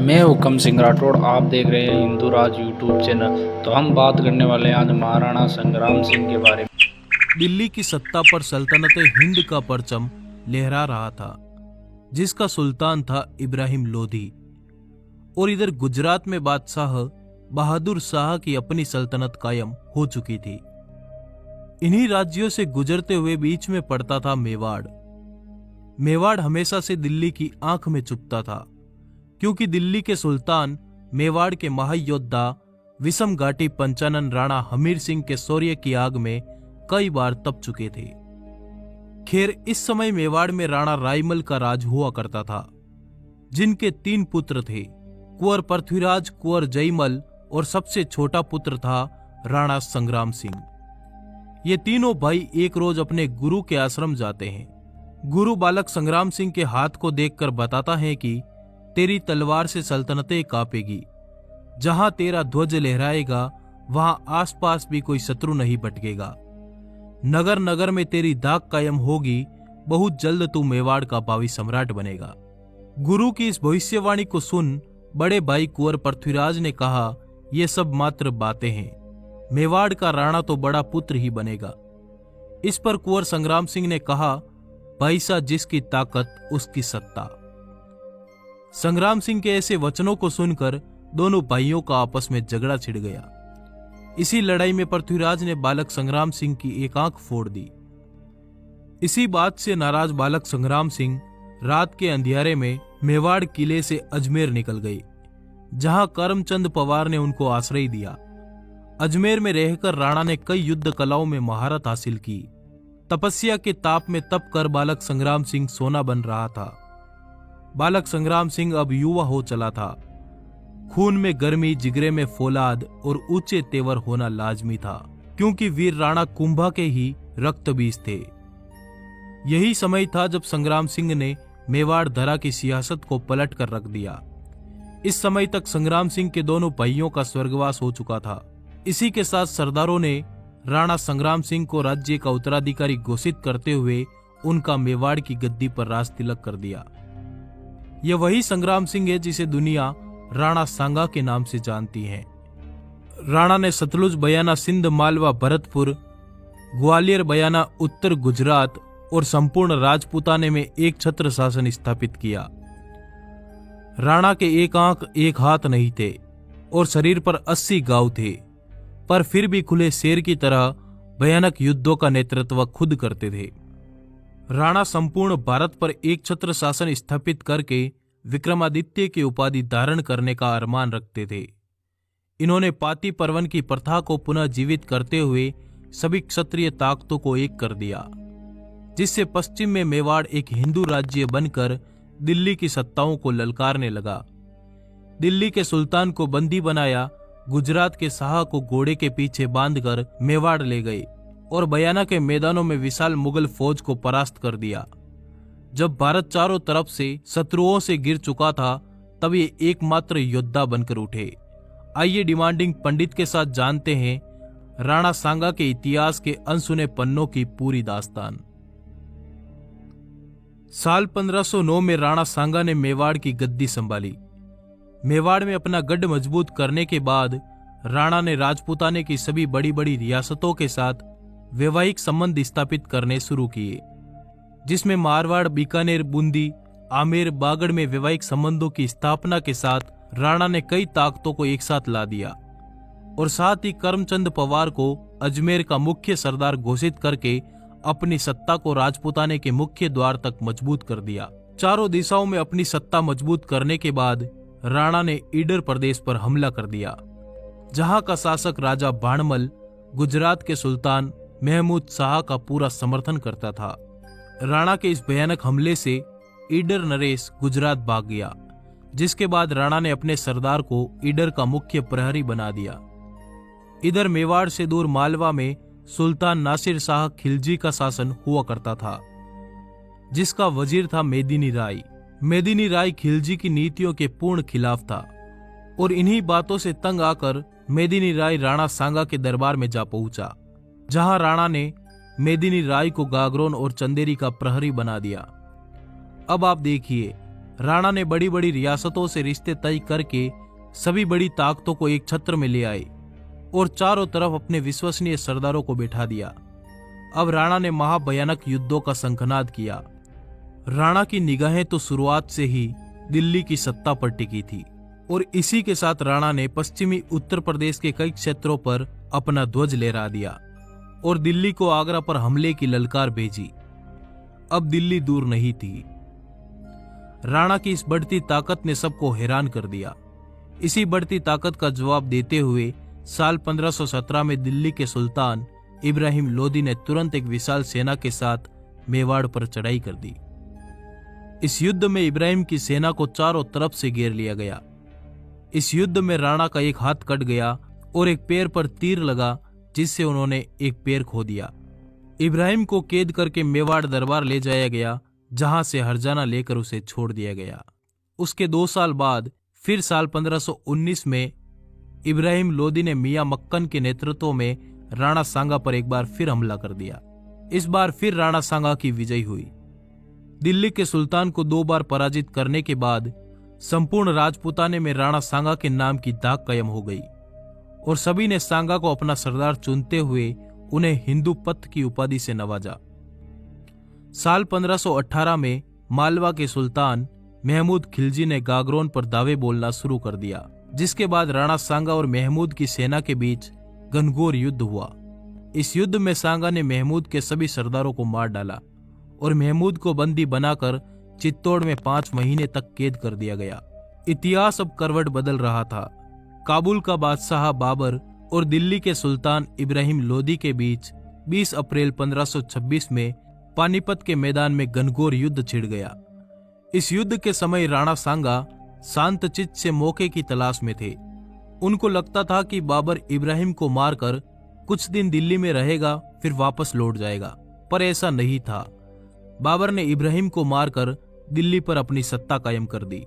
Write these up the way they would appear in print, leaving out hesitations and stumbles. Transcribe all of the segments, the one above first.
मैं हुकम सिंह राठौड़। आप देख रहे हैं हिंदू राज यूट्यूब चैनल। तो हम बात करने वाले हैं आज महाराणा संग्राम सिंह के बारे में। दिल्ली की सत्ता पर सल्तनत हिंद का परचम लहरा रहा था, जिसका सुल्तान था इब्राहिम लोधी। और इधर गुजरात में बादशाह बहादुर शाह की अपनी सल्तनत कायम हो चुकी थी। इन्हीं राज्यों से गुजरते हुए बीच में पड़ता था मेवाड़। मेवाड़ हमेशा से दिल्ली की आंख में चुभता था, क्योंकि दिल्ली के सुल्तान मेवाड़ के महायोद्धा विषम घाटी पंचानन राणा हमीर सिंह के शौर्य की आग में कई बार तप चुके थे। खैर, इस समय मेवाड़ में राणा रायमल का राज हुआ करता था, जिनके 3 पुत्र थे, कुंवर पृथ्वीराज, कुंवर जयमल और सबसे छोटा पुत्र था राणा संग्राम सिंह। ये तीनों भाई एक रोज अपने गुरु के आश्रम जाते हैं। गुरु बालक संग्राम सिंह के हाथ को देखकर बताता है कि तेरी तलवार से सल्तनतें कांपेगी। जहां तेरा ध्वज लहराएगा वहां आसपास भी कोई शत्रु नहीं भटकेगा। नगर नगर में तेरी धाक कायम होगी। बहुत जल्द तू मेवाड़ का भावी सम्राट बनेगा। गुरु की इस भविष्यवाणी को सुन बड़े भाई कुंवर पृथ्वीराज ने कहा, ये सब मात्र बातें हैं। मेवाड़ का राणा तो बड़ा पुत्र ही बनेगा। इस पर कुंवर संग्राम सिंह ने कहा, भाई साहब, जिसकी ताकत उसकी सत्ता। संग्राम सिंह के ऐसे वचनों को सुनकर दोनों भाइयों का आपस में झगड़ा छिड़ गया। इसी लड़ाई में पृथ्वीराज ने बालक संग्राम सिंह की एक आंख फोड़ दी। इसी बात से नाराज बालक संग्राम सिंह रात के अंधियारे में मेवाड़ किले से अजमेर निकल गए, जहां करमचंद पवार ने उनको आश्रय दिया। अजमेर में रहकर राणा ने कई युद्ध कलाओं में महारत हासिल की। तपस्या के ताप में तप कर बालक संग्राम सिंह सोना बन रहा था। बालक संग्राम सिंह अब युवा हो चला था। खून में गर्मी, जिगरे में फौलाद और ऊंचे तेवर होना लाजमी था, क्योंकि वीर राणा कुंभा के ही रक्त बीज थे। यही समय था जब संग्राम सिंह ने मेवाड़ धरा की सियासत को पलट कर रख दिया। इस समय तक संग्राम सिंह के दोनों भाइयों का स्वर्गवास हो चुका था। इसी के साथ सरदारों ने राणा संग्राम सिंह को राज्य का उत्तराधिकारी घोषित करते हुए उनका मेवाड़ की गद्दी पर राज तिलक कर दिया। यह वही संग्राम सिंह है जिसे दुनिया राणा सांगा के नाम से जानती है। राणा ने सतलुज, बयाना, सिंध, मालवा, भरतपुर, ग्वालियर, बयाना, उत्तर गुजरात और संपूर्ण राजपूताने में एक छत्र शासन स्थापित किया। राणा के एक आंख एक हाथ नहीं थे और शरीर पर 80 घाव थे, पर फिर भी खुले शेर की तरह भयानक युद्धों का नेतृत्व खुद करते थे। राणा संपूर्ण भारत पर एक छत्र शासन स्थापित करके विक्रमादित्य की उपाधि धारण करने का अरमान रखते थे। इन्होंने पाती पर्वन की प्रथा को पुनः जीवित करते हुए सभी क्षत्रिय ताकतों को एक कर दिया, जिससे पश्चिम में मेवाड़ एक हिंदू राज्य बनकर दिल्ली की सत्ताओं को ललकारने लगा। दिल्ली के सुल्तान को बंदी बनाया, गुजरात के शाह को घोड़े के पीछे बांधकर मेवाड़ ले गए और बयाना के मैदानों में विशाल मुगल फौज को परास्त कर दिया। जब भारत चारों तरफ से शत्रुओं से गिर चुका था, तब ये एकमात्र योद्धा बनकर उठे। आइए डिमांडिंग पंडित के साथ जानते हैं राणा सांगा के इतिहास के अनसुने पन्नों की पूरी दास्तान। साल 1509 में राणा सांगा ने मेवाड़ की गद्दी संभाली। मेवाड़ में अपना गढ़ मजबूत करने के बाद राणा ने राजपूताने की सभी बड़ी बड़ी रियासतों के साथ वैवाहिक संबंध स्थापित करने शुरू किए, जिसमें मारवाड़, बीकानेर, बूंदी, आमेर, बागड़ में वैवाहिक संबंधों की स्थापना के साथ राणा ने कई ताकतों को एक साथ ला दिया और साथ ही करमचंद पवार को अजमेर का मुख्य सरदार घोषित करके अपनी सत्ता को राजपूताने के मुख्य द्वार तक मजबूत कर दिया। चारों दिशाओं में अपनी सत्ता मजबूत करने के बाद राणा ने ईडर प्रदेश पर हमला कर दिया, जहां का शासक राजा बाणमल गुजरात के सुल्तान महमूद शाह का पूरा समर्थन करता था। राणा के इस भयानक हमले से ईडर नरेश गुजरात भाग गया, जिसके बाद राणा ने अपने सरदार को ईडर का मुख्य प्रहरी बना दिया। इधर मेवाड़ से दूर मालवा में सुल्तान नासिर शाह खिलजी का शासन हुआ करता था, जिसका वजीर था मेदिनी राय। मेदिनी राय खिलजी की नीतियों के पूर्ण खिलाफ था और इन्हीं बातों से तंग आकर मेदिनी राय राणा सांगा के दरबार में जा पहुंचा, जहां राणा ने मेदिनी राय को गागरोन और चंदेरी का प्रहरी बना दिया। अब आप देखिए, राणा ने बड़ी बड़ी रियासतों से रिश्ते तय करके सभी बड़ी ताकतों को एक छत्र में ले आए और चारों तरफ अपने विश्वसनीय सरदारों को बैठा दिया। अब राणा ने महाभयानक युद्धों का शंखनाद किया। राणा की निगाहें तो शुरुआत से ही दिल्ली की सत्ता पर टिकी थी और इसी के साथ राणा ने पश्चिमी उत्तर प्रदेश के कई क्षेत्रों पर अपना ध्वज लहरा दिया और दिल्ली को आगरा पर हमले की ललकार भेजी। अब दिल्ली दूर नहीं थी। राणा की इस बढ़ती ताकत ने सबको हैरान कर दिया। इसी बढ़ती ताकत का जवाब देते हुए साल 1517 में दिल्ली के सुल्तान इब्राहिम लोदी ने तुरंत एक विशाल सेना के साथ मेवाड़ पर चढ़ाई कर दी। इस युद्ध में इब्राहिम की सेना को चारों तरफ से घेर लिया गया। इस युद्ध में राणा का एक हाथ कट गया और एक पैर पर तीर लगा, जिससे उन्होंने एक पैर खो दिया। इब्राहिम को कैद करके मेवाड़ दरबार ले जाया गया, जहां से हरजाना लेकर उसे छोड़ दिया गया। उसके 2 साल बाद फिर साल 1519 में इब्राहिम लोदी ने मियां मक्कन के नेतृत्व में राणा सांगा पर एक बार फिर हमला कर दिया। इस बार फिर राणा सांगा की विजय हुई। दिल्ली के सुल्तान को 2 बार पराजित करने के बाद संपूर्ण राजपूताने में राणा सांगा के नाम की दाग कायम हो गई और सभी ने सांगा को अपना सरदार चुनते हुए उन्हें हिंदू पथ की उपाधि से नवाजा। साल 1518 में मालवा के सुल्तान महमूद खिलजी ने गागरोन पर दावे बोलना शुरू कर दिया, जिसके बाद राणा सांगा और महमूद की सेना के बीच घनघोर युद्ध हुआ। इस युद्ध में सांगा ने महमूद के सभी सरदारों को मार डाला और महमूद को बंदी बनाकर चित्तौड़ में 5 महीने तक कैद कर दिया गया। इतिहास अब करवट बदल रहा था। काबुल का बादशाह बाबर और दिल्ली के सुल्तान इब्राहिम लोदी के बीच 20 अप्रैल 1526 में पानीपत के मैदान में घनघोर युद्ध छिड़ गया। इस युद्ध के समय राणा सांगा शांत चित्त से मौके की तलाश में थे। उनको लगता था कि बाबर इब्राहिम को मारकर कुछ दिन दिल्ली में रहेगा, फिर वापस लौट जाएगा, पर ऐसा नहीं था। बाबर ने इब्राहिम को मारकर दिल्ली पर अपनी सत्ता कायम कर दी।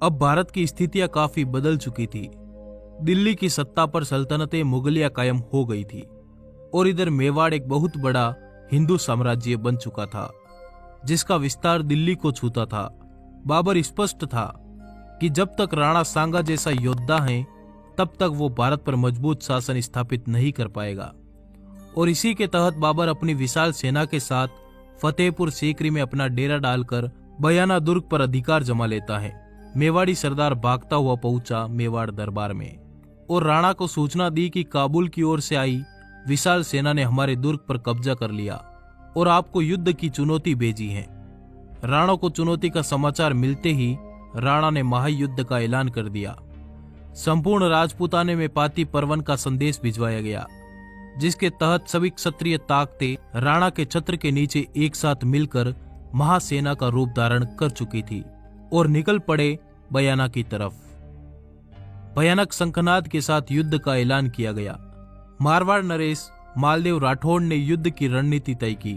अब भारत की स्थितियां काफी बदल चुकी थी। दिल्ली की सत्ता पर सल्तनतें मुगलिया कायम हो गई थी और इधर मेवाड़ एक बहुत बड़ा हिंदू साम्राज्य बन चुका था, जिसका विस्तार दिल्ली को छूता था। बाबर स्पष्ट था कि जब तक राणा सांगा जैसा योद्धा है, तब तक वो भारत पर मजबूत शासन स्थापित नहीं कर पाएगा। और इसी के तहत बाबर अपनी विशाल सेना के साथ फतेहपुर सीकरी में अपना डेरा डालकर बयाना दुर्ग पर अधिकार जमा लेता है। मेवाड़ी सरदार भागता हुआ पहुंचा मेवाड़ दरबार में और राणा को सूचना दी कि काबुल की ओर से आई विशाल सेना ने हमारे दुर्ग पर कब्जा कर लिया और आपको युद्ध की चुनौती भेजी है। राणा को चुनौती का समाचार मिलते ही राणा ने महायुद्ध का ऐलान कर दिया। संपूर्ण राजपूताने में पाती परवन का संदेश भिजवाया गया, जिसके तहत सभी क्षत्रिय ताकतें राणा के छत्र के नीचे एक साथ मिलकर महासेना का रूप धारण कर चुकी थी और निकल पड़े बयाना की तरफ। भयानक शंखनाद के साथ युद्ध का ऐलान किया गया। मारवाड़ नरेश मालदेव राठौड़ ने युद्ध की रणनीति तय की।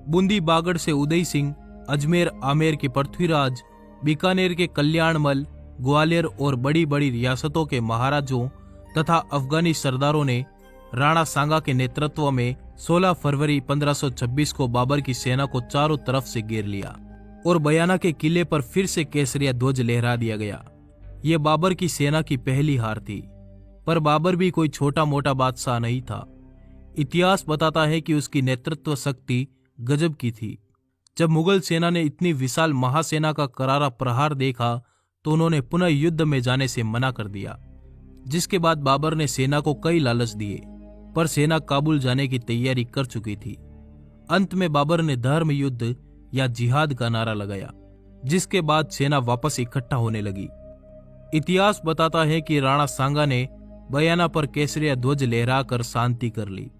बूंदी बागड़ से उदय सिंह, अजमेर आमेर के पृथ्वीराज, बीकानेर के कल्याणमल, ग्वालियर और बड़ी बड़ी रियासतों के महाराजों तथा अफगानी सरदारों ने राणा सांगा के नेतृत्व में 16 फरवरी 1526 को बाबर की सेना को चारों तरफ से घेर लिया और बयाना के किले पर फिर से केसरिया ध्वज लहरा दिया गया। यह बाबर की सेना की पहली हार थी, पर बाबर भी कोई छोटा मोटा बादशाह नहीं था। इतिहास बताता है कि उसकी नेतृत्व शक्ति गजब की थी। जब मुगल सेना ने इतनी विशाल महासेना का करारा प्रहार देखा तो उन्होंने पुनः युद्ध में जाने से मना कर दिया, जिसके बाद बाबर ने सेना को कई लालच दिए, पर सेना काबुल जाने की तैयारी कर चुकी थी। अंत में बाबर ने धर्म युद्ध या जिहाद का नारा लगाया, जिसके बाद सेना वापस इकट्ठा होने लगी। इतिहास बताता है कि राणा सांगा ने बयाना पर केसरिया ध्वज लहराकर शांति कर ली,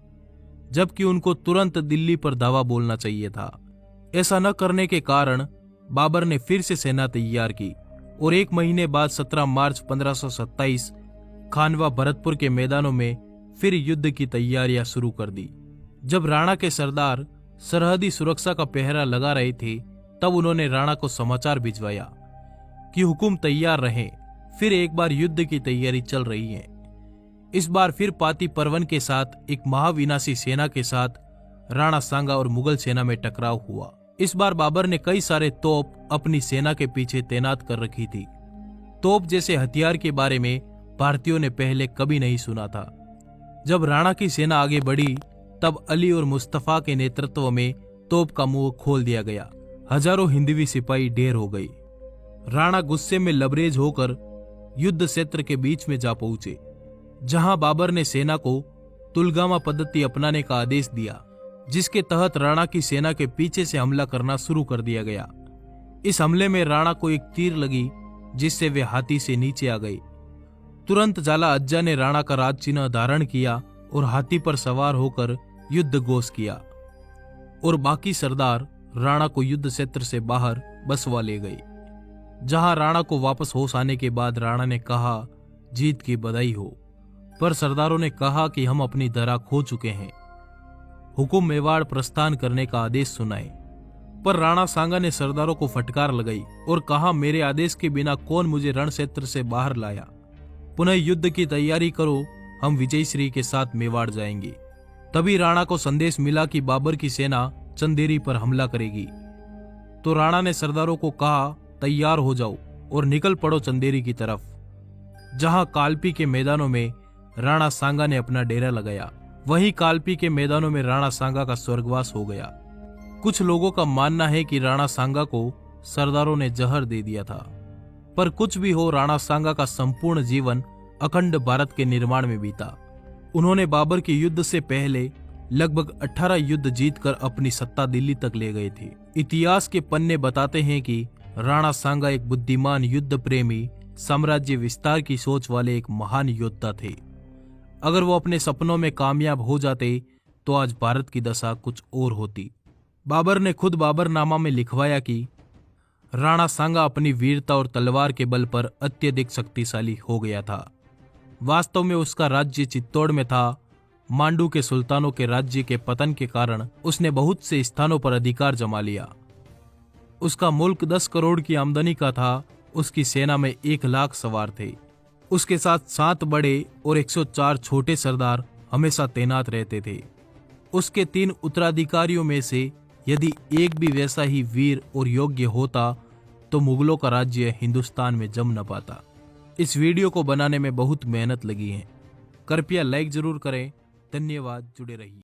जबकि उनको तुरंत दिल्ली पर दावा बोलना चाहिए था। ऐसा न करने के कारण बाबर ने फिर से सेना तैयार की और 1 महीने बाद 17 मार्च 1527 खानवा भरतपुर के मैदानों में फिर युद्ध की तैयारियां शुरू कर दी। जब राणा के सरदार सरहदी सुरक्षा का पहरा लगा रहे थे, तब उन्होंने राणा को समाचार भिजवाया कि हुकुम तैयार रहे, फिर एक बार युद्ध की तैयारी चल रही है। इस बार फिर पाती परवन के साथ एक महाविनाशी सेना के साथ राणा सांगा और मुगल सेना में टकराव हुआ इस बार बाबर ने कई सारे तोप अपनी सेना के पीछे तैनात कर रखी थी। तोप जैसे हथियार के बारे में भारतीयों ने पहले कभी नहीं सुना था। जब राणा की सेना आगे बढ़ी तब अली और मुस्तफा के नेतृत्व में तोप का मुंह खोल दिया गया। हजारों हिंदवी सिपाही ढेर हो गई। राणा गुस्से में लबरेज होकर युद्ध क्षेत्र के बीच में जा पहुंचे, जहां बाबर ने सेना को तुलगामा पद्धति अपनाने का आदेश दिया, जिसके तहत राणा की सेना के पीछे से हमला करना शुरू कर दिया गया। इस हमले में राणा को एक तीर लगी, जिससे वे हाथी से नीचे आ गए। तुरंत जाला अज्जा ने राणा का राज चिन्ह धारण किया और हाथी पर सवार होकर युद्ध घोष किया, और बाकी सरदार राणा को युद्ध क्षेत्र से बाहर बसवा ले गए, जहां राणा को वापस होश आने के बाद राणा ने कहा, जीत की बधाई हो। पर सरदारों ने कहा कि हम अपनी धरा खो चुके हैं, हुकुम मेवाड़ प्रस्थान करने का आदेश सुनाए। पर राणा सांगा ने सरदारों को फटकार लगाई और कहा, मेरे आदेश के बिना कौन मुझे रण क्षेत्र से बाहर लाया। पुनः युद्ध की तैयारी करो, हम विजयश्री के साथ मेवाड़ जाएंगे। तभी राणा को संदेश मिला कि बाबर की सेना चंदेरी पर हमला करेगी। तो राणा ने सरदारों को कहा, तैयार हो जाओ और निकल पड़ो चंदेरी की तरफ, जहां कालपी के मैदानों में राणा सांगा ने अपना डेरा लगाया। वहीं कालपी के मैदानों में राणा सांगा का स्वर्गवास हो गया। कुछ लोगों का मानना है कि राणा सांगा को सरदारों ने जहर दे दिया था। पर कुछ भी हो, राणा सांगा का संपूर्ण जीवन अखंड भारत के निर्माण में बीता। उन्होंने बाबर के युद्ध से पहले लगभग 18 युद्ध जीतकर अपनी सत्ता दिल्ली तक ले गए थे। इतिहास के पन्ने बताते हैं कि राणा सांगा एक बुद्धिमान, युद्ध प्रेमी, साम्राज्य विस्तार की सोच वाले एक महान योद्धा थे। अगर वो अपने सपनों में कामयाब हो जाते तो आज भारत की दशा कुछ और होती। बाबर ने खुद बाबरनामा में लिखवाया कि राणा सांगा अपनी वीरता और तलवार के बल पर अत्यधिक शक्तिशाली हो गया था। वास्तव में उसका राज्य चित्तौड़ में था। मांडू के सुल्तानों के राज्य के पतन के कारण उसने बहुत से स्थानों पर अधिकार जमा लिया। उसका मुल्क 10 करोड़ की आमदनी का था। उसकी सेना में 1 लाख सवार थे। उसके साथ 7 बड़े और 104 छोटे सरदार हमेशा तैनात रहते थे। उसके 3 उत्तराधिकारियों में से यदि एक भी वैसा ही वीर और योग्य होता तो मुगलों का राज्य हिंदुस्तान में जम न पाता। इस वीडियो को बनाने में बहुत मेहनत लगी है। कृपया लाइक जरूर करें। धन्यवाद। जुड़े रहिए।